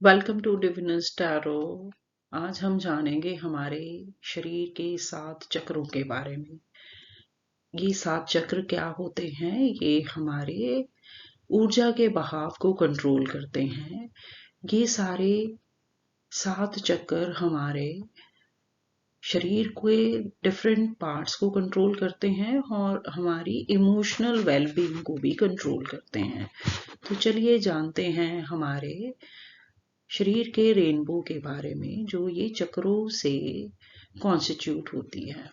Welcome to डिविनस tarot. आज हम जानेंगे हमारे शरीर के 7 चक्रों के बारे में। ये 7 चक्र क्या होते हैं? ये हमारे ऊर्जा के बहाव को कंट्रोल करते हैं। ये सारे 7 चक्र हमारे शरीर के डिफरेंट पार्ट्स को कंट्रोल करते हैं और हमारी इमोशनल वेलबींग को भी कंट्रोल करते हैं। तो चलिए जानते हैं हमारे शरीर के रेनबो के बारे में, जो ये चक्रों से कॉन्स्टिट्यूट होती है।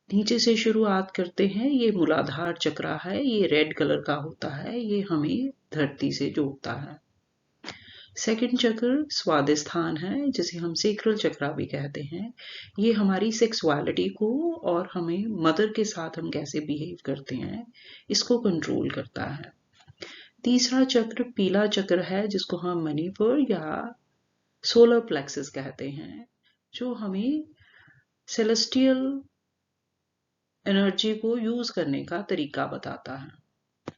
नीचे से शुरुआत करते हैं। ये मूलाधार चक्र है, ये रेड कलर का होता है, ये हमें धरती से जोड़ता है। सेकंड चक्र स्वादिष्ठान है, जिसे हम सेक्रल चक्र भी कहते हैं। ये हमारी सेक्सुअलिटी को और हमें मदर के साथ हम कैसे बिहेव करते हैं इसको कंट्रोल करता है। तीसरा चक्र पीला चक्र है, जिसको हम मणिपुर या सोलर प्लेक्सस कहते हैं, जो हमें सेलेस्टियल एनर्जी को यूज करने का तरीका बताता है।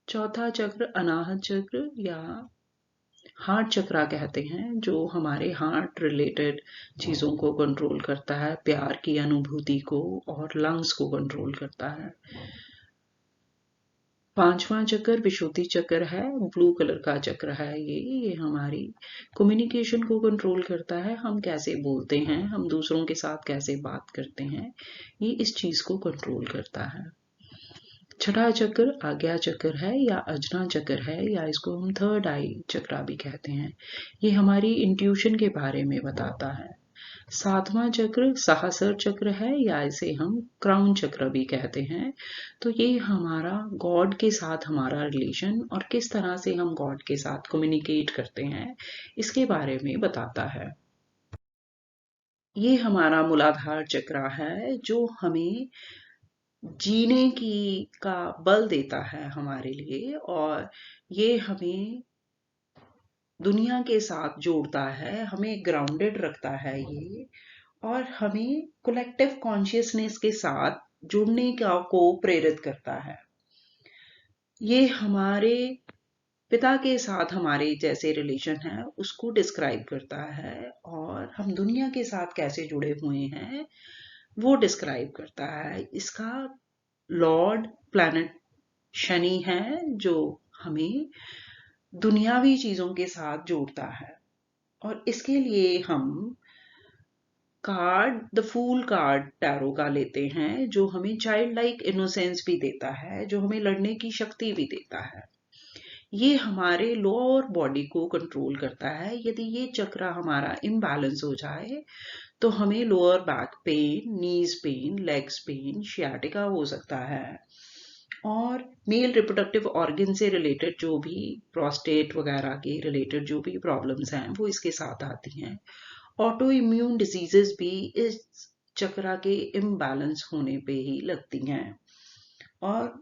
चौथा चक्र अनाहत चक्र या हार्ट चक्र कहते हैं, जो हमारे हार्ट रिलेटेड चीजों को कंट्रोल करता है, प्यार की अनुभूति को और लंग्स को कंट्रोल करता है। पांचवा चक्र विशुद्धि चक्र है, ब्लू कलर का चक्र है। ये हमारी कम्युनिकेशन को कंट्रोल करता है, हम कैसे बोलते हैं, हम दूसरों के साथ कैसे बात करते हैं, ये इस चीज को कंट्रोल करता है। छठा चक्र आज्ञा चक्र है या अजना चक्र है, या इसको हम थर्ड आई चक्र भी कहते हैं। ये हमारी इंट्यूशन के बारे में बताता है। सातवां चक्र सहस्र चक्र है, या इसे हम क्राउन चक्र भी कहते हैं। तो ये हमारा गॉड के साथ हमारा रिलेशन और किस तरह से हम गॉड के साथ कम्युनिकेट करते हैं इसके बारे में बताता है। ये हमारा मूलाधार चक्र है, जो हमें जीने की का बल देता है हमारे लिए, और ये हमें दुनिया के साथ जोड़ता है, हमें ग्राउंडेड रखता है ये, और हमें कलेक्टिव कॉन्शियसनेस के साथ जुड़ने का को प्रेरित करता है। ये हमारे पिता के साथ हमारे जैसे रिलेशन है उसको डिस्क्राइब करता है, और हम दुनिया के साथ कैसे जुड़े हुए हैं वो डिस्क्राइब करता है। इसका लॉर्ड प्लैनेट शनि है, जो हमें दुनियावी चीजों के साथ जोड़ता है। और इसके लिए हम card the fool card tarot का लेते हैं, जो हमें चाइल्ड लाइक इनोसेंस भी देता है, जो हमें लड़ने की शक्ति भी देता है। ये हमारे लोअर बॉडी को कंट्रोल करता है। यदि ये चक्र हमारा इम्बैलेंस हो जाए तो हमें लोअर बैक पेन, नीज पेन, लेग्स पेन, शियाटिका हो सकता है। और मेल रिप्रोडक्टिव ऑर्गन से रिलेटेड जो भी प्रोस्टेट वगैरह के रिलेटेड जो भी प्रॉब्लम्स हैं वो इसके साथ आती हैं। ऑटो इम्यून डिजीजेस भी इस चक्र के इम्बैलेंस होने पे ही लगती हैं। और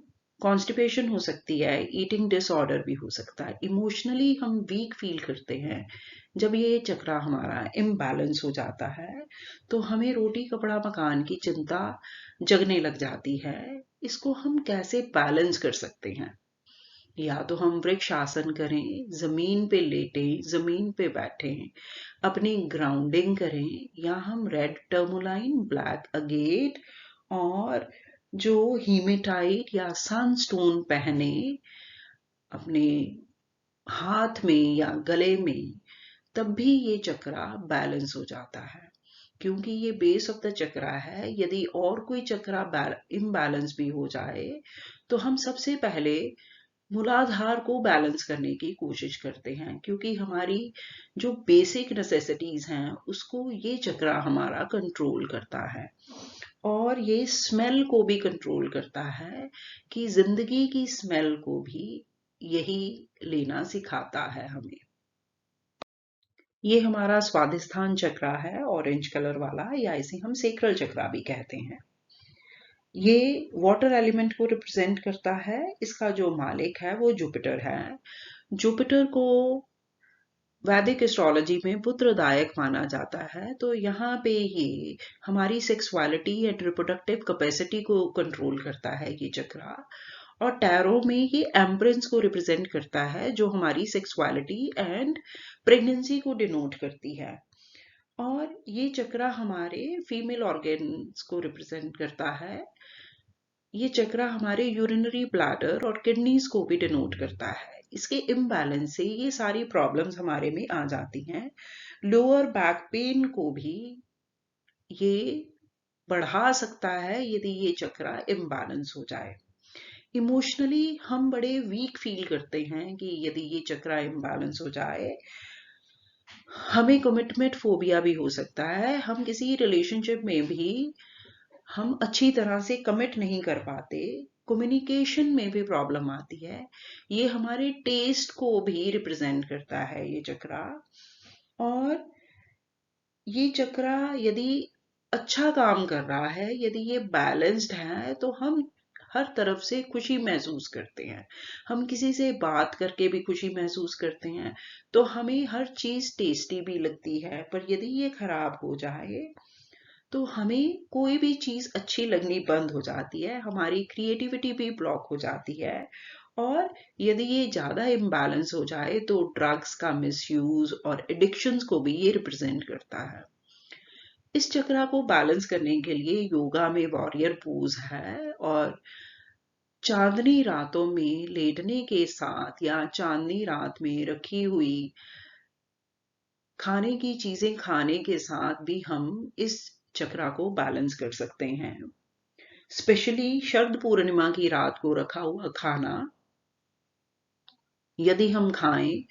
कॉन्स्टिपेशन हो सकती है, ईटिंग डिसऑर्डर भी हो सकता है। इमोशनली हम वीक फील करते हैं जब ये चक्र हमारा इम्बैलेंस हो जाता है, तो हमें रोटी कपड़ा मकान की चिंता जगने लग जाती है। इसको हम कैसे बैलेंस कर सकते हैं? या तो हम वृक्ष आसन करें, जमीन पे लेटें, जमीन पे बैठें, अपनी ग्राउंडिंग करें, या हम रेड टर्मोलाइन, ब्लैक अगेट और जो हीमेटाइट या सनस्टोन पहने अपने हाथ में या गले में, तब भी ये चक्रा बैलेंस हो जाता है। क्योंकि ये बेस ऑफ द चक्रा है। यदि और कोई चक्रा इम्बैलेंस भी हो जाए तो हम सबसे पहले मूलाधार को बैलेंस करने की कोशिश करते हैं, क्योंकि हमारी जो बेसिक नेसेसिटीज हैं उसको ये चक्रा हमारा कंट्रोल करता है। और ये स्मेल को भी कंट्रोल करता है, कि जिंदगी की स्मेल को भी यही लेना सिखाता है हमें। ये हमारा स्वादिष्ठान चक्र है, ऑरेंज कलर वाला, या इसे हम सेक्रल चक्र भी कहते हैं। ये वाटर एलिमेंट को रिप्रेजेंट करता है। इसका जो मालिक है वो जुपिटर है। जुपिटर को वैदिक एस्ट्रोलॉजी में पुत्रदायक माना जाता है। तो यहाँ पे ये हमारी सेक्सुअलिटी एंड रिप्रोडक्टिव कैपेसिटी को कंट्रोल करता है ये चक्र। और टैरो में ये एम्परेंस को रिप्रेजेंट करता है, जो हमारी सेक्सुअलिटी एंड प्रेगनेंसी को डिनोट करती है। और ये चक्रा हमारे फीमेल ऑर्गन्स को रिप्रेजेंट करता है। ये चक्रा हमारे यूरिनरी ब्लैडर और किडनीज को भी डिनोट करता है। इसके इम्बैलेंस से ये सारी प्रॉब्लम्स हमारे में आ जाती हैं। लोअर बैक पेन को भी ये बढ़ा सकता है यदि ये चक्रा इम्बैलेंस हो जाए। इमोशनली हम बड़े वीक फील करते हैं कि यदि ये चक्रा इम्बैलेंस हो जाए। हमें कमिटमेंट फोबिया भी हो सकता है। हम किसी रिलेशनशिप में भी हम अच्छी तरह से कमिट नहीं कर पाते। कम्युनिकेशन में भी प्रॉब्लम आती है। ये हमारे टेस्ट को भी रिप्रेजेंट करता है ये चक्रा। और ये चक्रा यदि अच्छा काम कर रहा है, यदि ये बैलेंस्ड है, तो हम हर तरफ से खुशी महसूस करते हैं। हम किसी से बात करके भी खुशी महसूस करते हैं, तो हमें हर चीज टेस्टी भी लगती है। पर यदि ये खराब हो जाए तो हमें कोई भी चीज अच्छी लगनी बंद हो जाती है, हमारी क्रिएटिविटी भी ब्लॉक हो जाती है। और यदि ये ज्यादा इम्बैलेंस हो जाए तो ड्रग्स का मिसयूज और एडिक्शंस को भी ये रिप्रेजेंट करता है। इस चक्रा को बैलेंस करने के लिए योगा में वॉरियर पोज है, और चांदनी रातों में लेटने के साथ या चांदनी रात में रखी हुई खाने की चीजें खाने के साथ भी हम इस चक्रा को बैलेंस कर सकते हैं। स्पेशली शरद पूर्णिमा की रात को रखा हुआ खाना यदि हम खाएं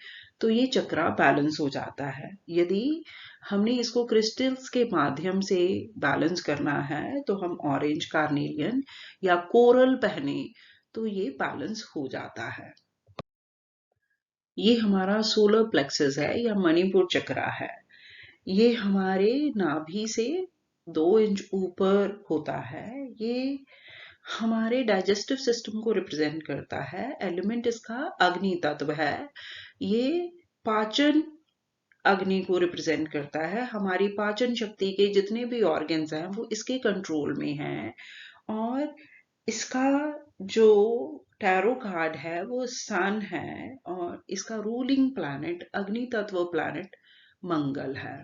तो ये चक्रा बैलेंस हो जाता है। यदि हमने इसको क्रिस्टल्स के माध्यम से बैलेंस करना है तो हम ऑरेंज कार्नेलियन या कोरल पहने तो ये बैलेंस हो जाता है। ये हमारा सोलर प्लेक्सस है या मणिपुर चक्रा है। ये हमारे नाभि से 2 इंच ऊपर होता है। ये हमारे डाइजेस्टिव सिस्टम को रिप्रेजेंट करता है। एलिमेंट इसका अग्नि तत्व है। ये पाचन अग्नि को रिप्रेजेंट करता है। हमारी पाचन शक्ति के जितने भी ऑर्गन्स हैं वो इसके कंट्रोल में हैं। और इसका जो टैरो कार्ड है वो सन है, और इसका रूलिंग प्लैनेट अग्नि तत्व प्लैनेट मंगल है।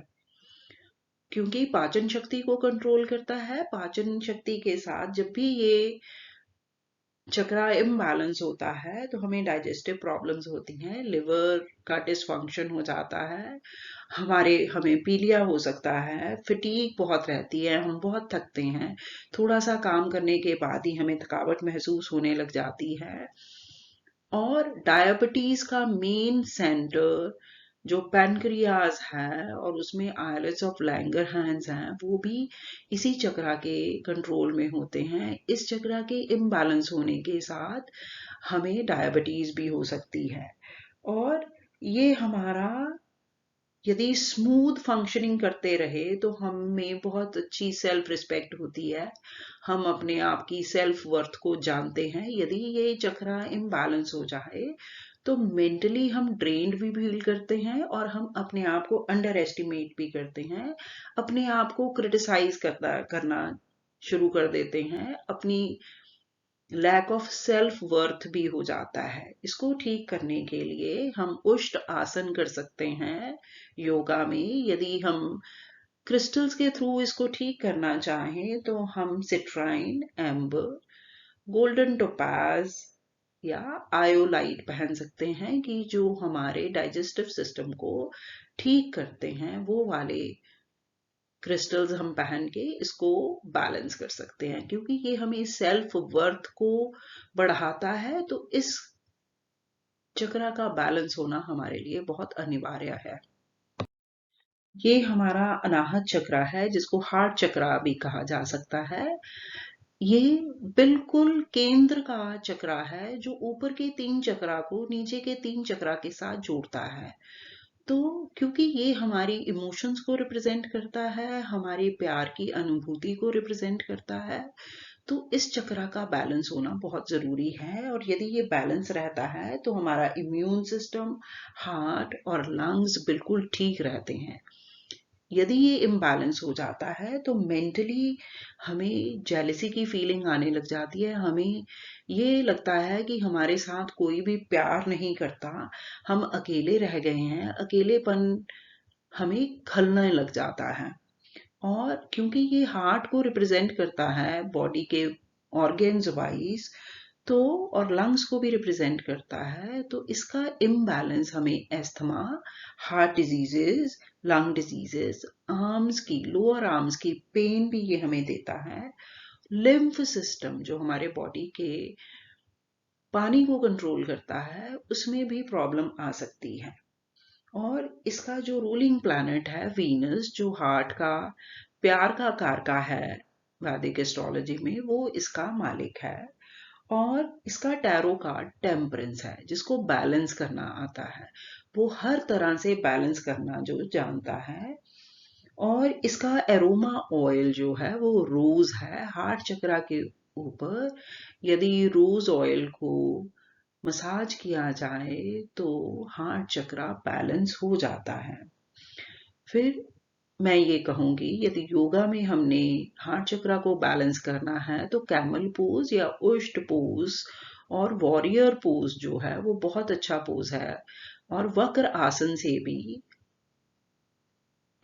क्योंकि पाचन शक्ति को कंट्रोल करता है, पाचन शक्ति के साथ जब भी ये चक्रा इम्बैलेंस होता है तो हमें डाइजेस्टिव प्रॉब्लम्स होती हैं, लिवर का डिसफंक्शन हो जाता है, हमें पीलिया हो सकता है, फटीग बहुत रहती है, हम बहुत थकते हैं, थोड़ा सा काम करने के बाद ही हमें थकावट महसूस होने लग जाती है। और डायबिटीज का मेन सेंटर जो पैनक्रियाज है और उसमें आइलेट्स ऑफ लैंगरहैंस हैं, वो भी इसी चक्रा के कंट्रोल में होते हैं। इस चक्रा के इम्बैलेंस होने के साथ हमें डायबिटीज भी हो सकती है। और ये हमारा यदि स्मूथ फंक्शनिंग करते रहे तो हम में बहुत अच्छी सेल्फ रिस्पेक्ट होती है। हम अपने आप की सेल्फ वर्थ को जानते हैं। यदि ये चक्रा इम्बैलेंस हो जाए तो मेंटली हम ड्रेन्ड भी फील करते हैं, और हम अपने आप को अंडर एस्टिमेट भी करते हैं, अपने आप को क्रिटिसाइज करना शुरू कर देते हैं, अपनी लैक ऑफ सेल्फ वर्थ भी हो जाता है। इसको ठीक करने के लिए हम उष्ट आसन कर सकते हैं योगा में। यदि हम क्रिस्टल्स के थ्रू इसको ठीक करना चाहें तो हम सिट्राइन, एम्बर, गोल्डन टोपाज या आयोलाइट पहन सकते हैं, कि जो हमारे डाइजेस्टिव सिस्टम को ठीक करते हैं। वो वाले क्रिस्टल्स हम पहन के इसको बैलेंस कर सकते हैं, क्योंकि ये हमें सेल्फ वर्थ को बढ़ाता है। तो इस चक्रा का बैलेंस होना हमारे लिए बहुत अनिवार्य है। ये हमारा अनाहत चक्रा है, जिसको हार्ट चक्रा भी कहा जा सकता है। ये बिल्कुल केंद्र का चक्रा है, जो ऊपर के 3 चक्रा को नीचे के 3 चक्रा के साथ जोड़ता है। तो क्योंकि ये हमारी इमोशंस को रिप्रेजेंट करता है, हमारी प्यार की अनुभूति को रिप्रेजेंट करता है, तो इस चक्रा का बैलेंस होना बहुत जरूरी है। और यदि ये बैलेंस रहता है तो हमारा इम्यून सिस्टम, हार्ट और लंग्स बिल्कुल ठीक रहते हैं। यदि ये इम्बैलेंस हो जाता है तो मेंटली हमें जेलसी की फीलिंग आने लग जाती है। हमें ये लगता है कि हमारे साथ कोई भी प्यार नहीं करता, हम अकेले रह गए हैं, अकेलेपन हमें खलने लग जाता है। और क्योंकि ये हार्ट को रिप्रेजेंट करता है बॉडी के ऑर्गेन्स वाइज, तो और लंग्स को भी रिप्रेजेंट करता है, तो इसका इम्बैलेंस हमें asthma, heart diseases, lung diseases, arms की, लोअर आर्म्स की पेन भी ये हमें देता है। लिम्फ सिस्टम जो हमारे बॉडी के पानी को कंट्रोल करता है, उसमें भी प्रॉब्लम आ सकती है। और इसका जो रूलिंग प्लैनेट है वीनस, जो हार्ट का, प्यार का कारका है वैदिक एस्ट्रोलॉजी में, वो इसका मालिक है। और इसका टैरो कार्ड टेम्परेंस है, जिसको बैलेंस करना आता है। वो हर तरह से बैलेंस करना जो जानता है। और इसका एरोमा ऑयल जो है वो रोज है हार्ट चक्रा के ऊपर। यदि रोज ऑयल को मसाज किया जाए तो हार्ट चक्रा बैलेंस हो जाता है। फिर मैं ये कहूंगी, यदि योगा में हमने हार्ट चक्रा को बैलेंस करना है तो कैमल पोज या उष्ट पोज और वॉरियर पोज जो है वो बहुत अच्छा पोज है। और वक्र आसन से भी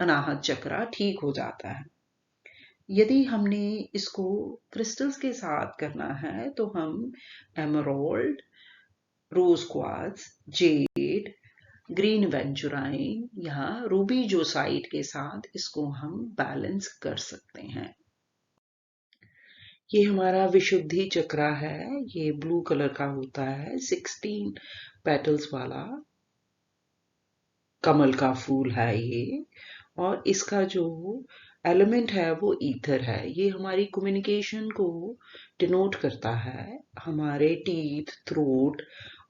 अनाहत चक्रा ठीक हो जाता है। यदि हमने इसको क्रिस्टल्स के साथ करना है तो हम एमराल्ड, रोज क्वार्ट्ज, जेड, ग्रीन वेंचुराइन या रूबी जोसाइट के साथ इसको हम बैलेंस कर सकते हैं। ये हमारा विशुद्धि चक्रा है, ये ब्लू कलर का होता है, 16 पेटल्स वाला कमल का फूल है ये। और इसका जो एलिमेंट है वो ईथर है। ये हमारी कम्युनिकेशन को डिनोट करता है, हमारे टीथ, थ्रोट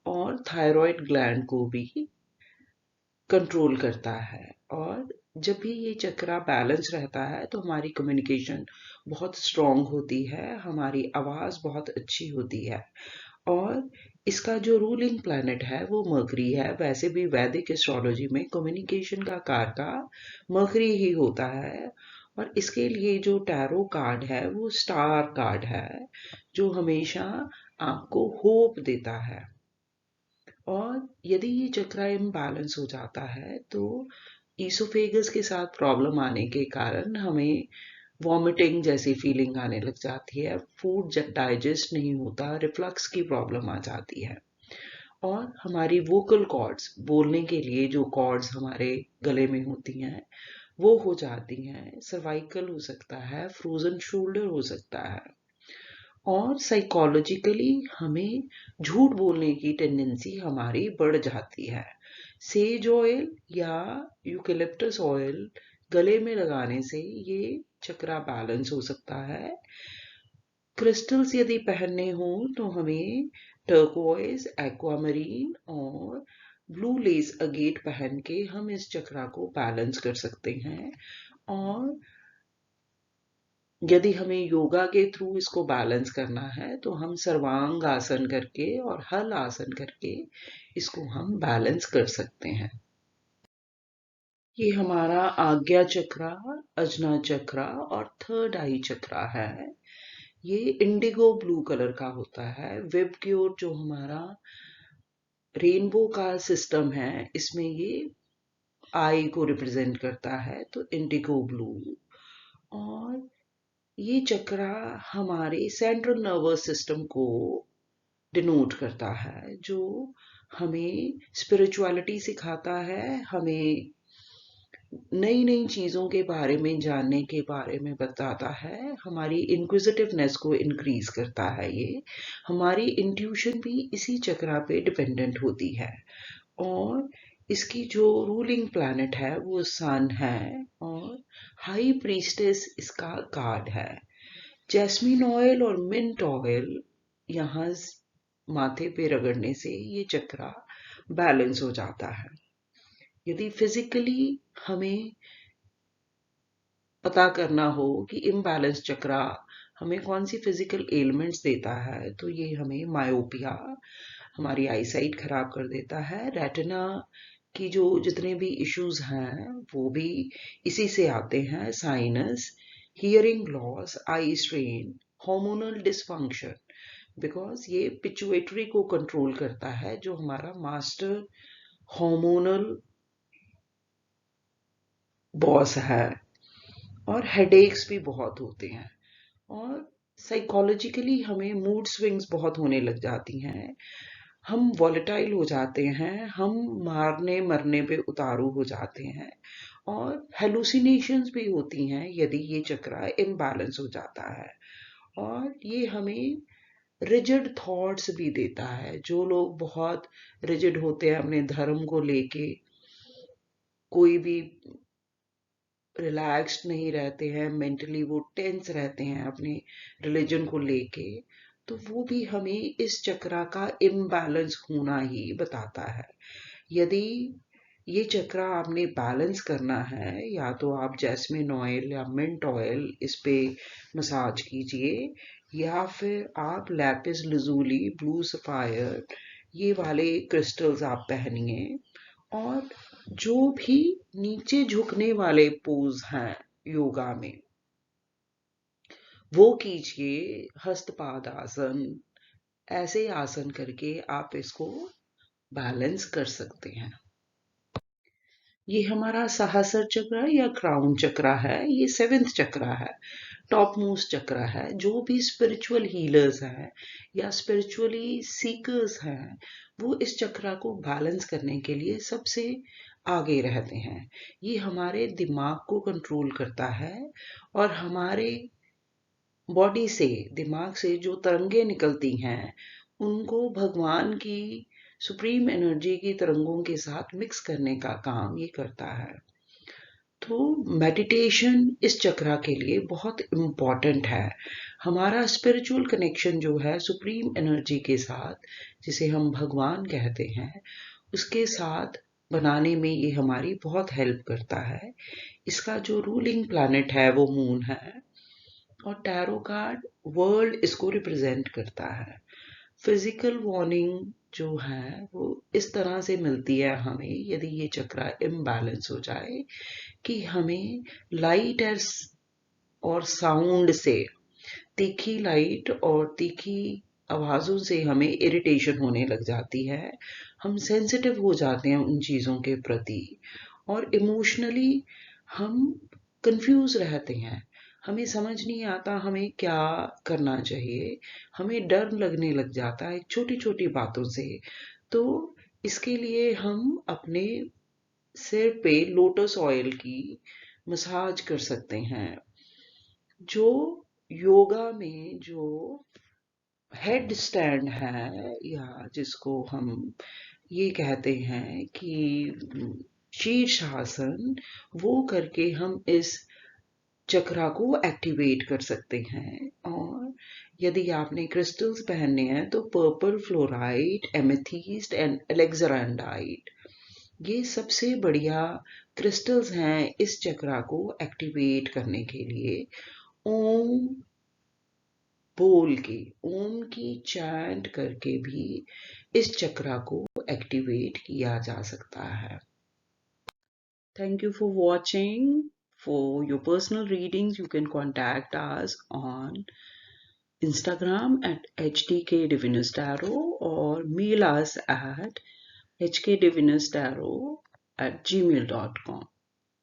और थायराइड ग्लैंड को भी कंट्रोल करता है। और जब भी ये चक्रा बैलेंस रहता है तो हमारी कम्युनिकेशन बहुत स्ट्रांग होती है, हमारी आवाज बहुत अच्छी होती है। और इसका जो रूलिंग प्लैनेट है वो मर्करी है। वैसे भी वैदिक एस्ट्रोलॉजी में कम्युनिकेशन का कारका मर्करी ही होता है। और इसके लिए जो टैरो कार्ड है वो स्टार कार्ड है, जो हमेशा आपको होप देता है। और यदि ये चक्रा इम्बैलेंस हो जाता है तो ईसोफेगस के साथ प्रॉब्लम आने के कारण हमें वॉमिटिंग जैसी फीलिंग आने लग जाती है, फूड जब डाइजेस्ट नहीं होता, रिफ्लक्स की प्रॉब्लम आ जाती है। और हमारी वोकल कॉर्ड्स, बोलने के लिए जो कॉर्ड्स हमारे गले में होती हैं वो हो जाती हैं, सर्वाइकल हो सकता है, फ्रोजन शोल्डर हो सकता है। और साइकोलॉजिकली हमें झूठ बोलने की टेंडेंसी हमारी बढ़ जाती है। सेज ऑयल या यूकेलिप्टस ऑयल गले में लगाने से ये चक्रा बैलेंस हो सकता है। क्रिस्टल्स यदि पहनने हो तो हमें टर्कोइज, एक्वामरीन और ब्लू लेस अगेट पहन के हम इस चक्रा को बैलेंस कर सकते हैं। और यदि हमें योगा के थ्रू इसको बैलेंस करना है तो हम सर्वांग आसन करके और हल आसन करके इसको हम बैलेंस कर सकते हैं। ये हमारा आज्ञा चक्रा, अजना चक्रा और थर्ड आई चक्रा है। ये इंडिगो ब्लू कलर का होता है। विबग्योर जो हमारा रेनबो का सिस्टम है, इसमें ये आई को रिप्रेजेंट करता है, तो इंडिगो ब्लू। और ये चक्रा हमारे सेंट्रल नर्वस सिस्टम को डिनोट करता है, जो हमें स्पिरिचुअलिटी सिखाता है, हमें नई नई चीजों के बारे में जानने के बारे में बताता है, हमारी इंक्विजिटिवनेस को इंक्रीज करता है। ये हमारी इंट्यूशन भी इसी चक्रा पे डिपेंडेंट होती है। और इसकी जो रूलिंग प्लैनेट है वो सन है। और हाई प्रीस्टेस इसका कार्ड है। जैस्मिन ऑयल और मिंट ऑयल यहाँ माथे पे रगड़ने से ये चक्रा बैलेंस हो जाता है। यदि फिजिकली हमें पता करना हो कि इम्बैलेंस चक्रा हमें कौन सी फिजिकल एलिमेंट्स देता है, तो ये हमें मायोपिया, हमारी आईसाइट खराब कर देता है, रेटिना कि जो जितने भी इश्यूज हैं वो भी इसी से आते हैं। Sinus, hearing loss, eye strain, hormonal dysfunction, because ये पिट्यूटरी को कंट्रोल करता है, जो हमारा मास्टर हार्मोनल बॉस है। और हेडेक्स भी बहुत होते हैं, और साइकोलॉजिकली हमें मूड स्विंग्स बहुत होने लग जाती हैं, हम वॉलेटाइल हो जाते हैं, हम मारने मरने पे उतारू हो जाते हैं, और हेलुसिनेशंस भी होती हैं यदि ये चक्र इम्बैलेंस हो जाता है। और ये हमें रिजिड थॉट्स भी देता है। जो लोग बहुत रिजिड होते हैं अपने धर्म को लेके, कोई भी रिलैक्स्ड नहीं रहते हैं, मेंटली वो टेंस रहते हैं अपने रिलीजन को लेके, तो वो भी हमें इस चक्र का इम्बैलेंस होना ही बताता है। यदि ये चक्र आपने बैलेंस करना है, या तो आप जैस्मिन ऑयल या मिंट ऑयल इस पे मसाज कीजिए, या फिर आप लैपिस लजुली, ब्लू सफायर, ये वाले क्रिस्टल्स आप पहनिए। और जो भी नीचे झुकने वाले पोज हैं योगा में, वो कीजिए। हस्तपाद आसन, ऐसे आसन करके आप इसको बैलेंस कर सकते हैं। ये हमारा सहस्र चक्र या क्राउन चक्र है, ये 7th चक्र है, टॉप मोस्ट चक्र है। जो भी स्पिरिचुअल हीलर्स हैं या स्पिरिचुअली सीकर्स हैं, वो इस चक्र को बैलेंस करने के लिए सबसे आगे रहते हैं। ये हमारे दिमाग को कंट्रोल करता है, और हमारे बॉडी से, दिमाग से जो तरंगे निकलती हैं, उनको भगवान की सुप्रीम एनर्जी की तरंगों के साथ मिक्स करने का काम ये करता है। तो मेडिटेशन इस चक्र के लिए बहुत इम्पॉर्टेंट है। हमारा स्पिरिचुअल कनेक्शन जो है सुप्रीम एनर्जी के साथ, जिसे हम भगवान कहते हैं, उसके साथ बनाने में ये हमारी बहुत हेल्प करता है। इसका जो रूलिंग प्लैनेट है वो मून है, और टैरो कार्ड वर्ल्ड इसको रिप्रेजेंट करता है। फिजिकल वार्निंग जो है वो इस तरह से मिलती है हमें, यदि ये चक्र इम्बैलेंस हो जाए, कि हमें लाइट और साउंड से, तीखी लाइट और तीखी आवाजों से हमें इरिटेशन होने लग जाती है। हम सेंसिटिव हो जाते हैं उन चीजों के प्रति, और इमोशनली हम कंफ्यूज रहते हैं। हमें समझ नहीं आता हमें क्या करना चाहिए, हमें डर लगने लग जाता है छोटी छोटी बातों से। तो इसके लिए हम अपने सिर पे लोटस ऑयल की मसाज कर सकते हैं। जो योगा में जो हेड स्टैंड है, या जिसको हम ये कहते हैं कि शीर्षासन, वो करके हम इस चक्रा को एक्टिवेट कर सकते हैं। और यदि आपने क्रिस्टल्स पहनने हैं तो पर्पल फ्लोराइड, एमेथीस्ट एंड एलेक्जेंड्राइट, ये सबसे बढ़िया क्रिस्टल्स हैं इस चक्रा को एक्टिवेट करने के लिए। ओम बोल के, ओम की चैंट करके भी इस चक्रा को एक्टिवेट किया जा सकता है। Thank you for watching. For your personal readings, you can contact us on Instagram at hdkdivinustarot, or mail us at hdkdivinustarot@gmail.com.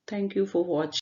Thank you for watching.